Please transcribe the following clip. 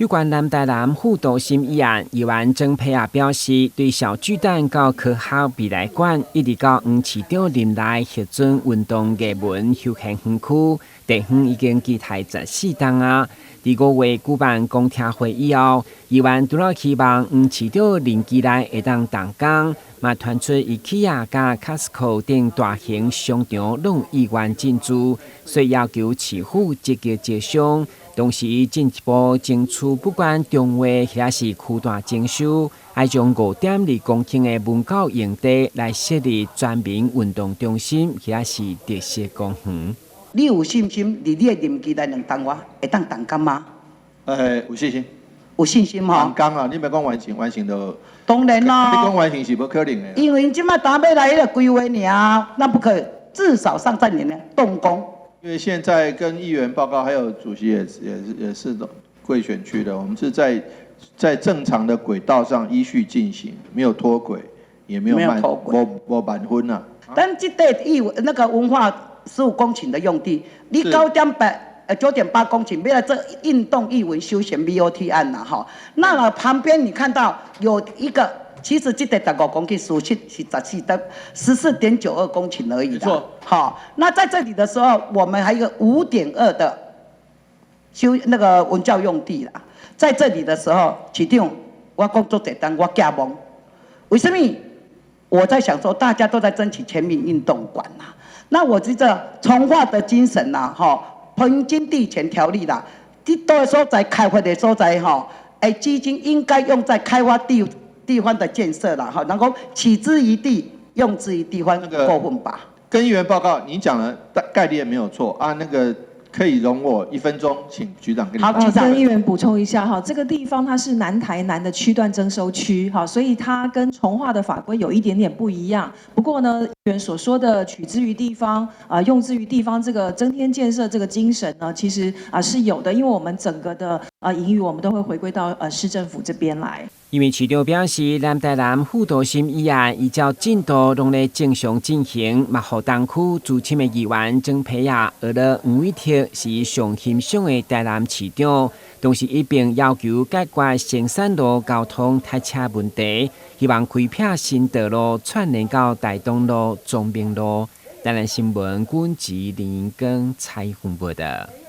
有关南台南副都心议案，议员曾培亚表示，对小巨蛋到科学未来馆，一直到黄市场林内核准运动艺文休闲园区，地方已经期待14档啊。第5月举办公听会以后，议员除了希望黄市场林基内会当动工，嘛传出IKEA 加 Costco 等大型商场拢意愿进驻，所以要求市府积极接商。同时，进一步争取不管中华或是区大征收，要将5.2公顷的文教用地来设立专门运动中心，或是特色公园。你有信心？你的任期内2档话会当动工吗？有信心。有信心吼？动工啊，你别讲完成，完成就。当然啦。你讲完成是不可能的。因为即摆打要来个规划尔，那不可以至少上3年呢动工。因为现在跟议员报告，还有主席也是贵选区的，我们是在正常的轨道上依序进行，没有脱轨，也没有没满分啊。但这个那个文化15公顷的用地，你9.8公顷，为了这运动艺文休闲 BOT 案呐哈，那旁边你看到有一个。其实这个15公顷，属实是14.92公顷而已的。没错。好，那在这里的时候，我们还有一个5.2的那个文教用地啦。在这里的时候，市长，我工作这单我惊懵，为什么？我在想说，大家都在争取全民运动馆呐。那我觉得从化的精神呐，平均地权条例啦，这多的所在开发的所在基金应该用在开发地方的建设啦，能够取之于地，用之于地方过分吧。跟议员报告，你讲的概念没有错啊，那个可以容我1分钟，请局长跟你。好，局长。跟议员补充一下哈，这个地方它是南台南的区段征收区哈，所以它跟重划的法规有一点点不一样。不过呢，议员所说的取之于地方用之于地方这个增添建设这个精神呢，其实是有的，因为我们整个的盈余我们都会回归到市政府这边来。因为市长表示，南台南副都心议案依照进度拢在正常进行，嘛，予东区资深的议员曾培亚学了黄伟哲是上欣赏的台南市长，同时一并要求解决成山路交通塞车问题，希望开辟新道路串联到大东路、中明路。台南新闻阮吉林跟采访报道。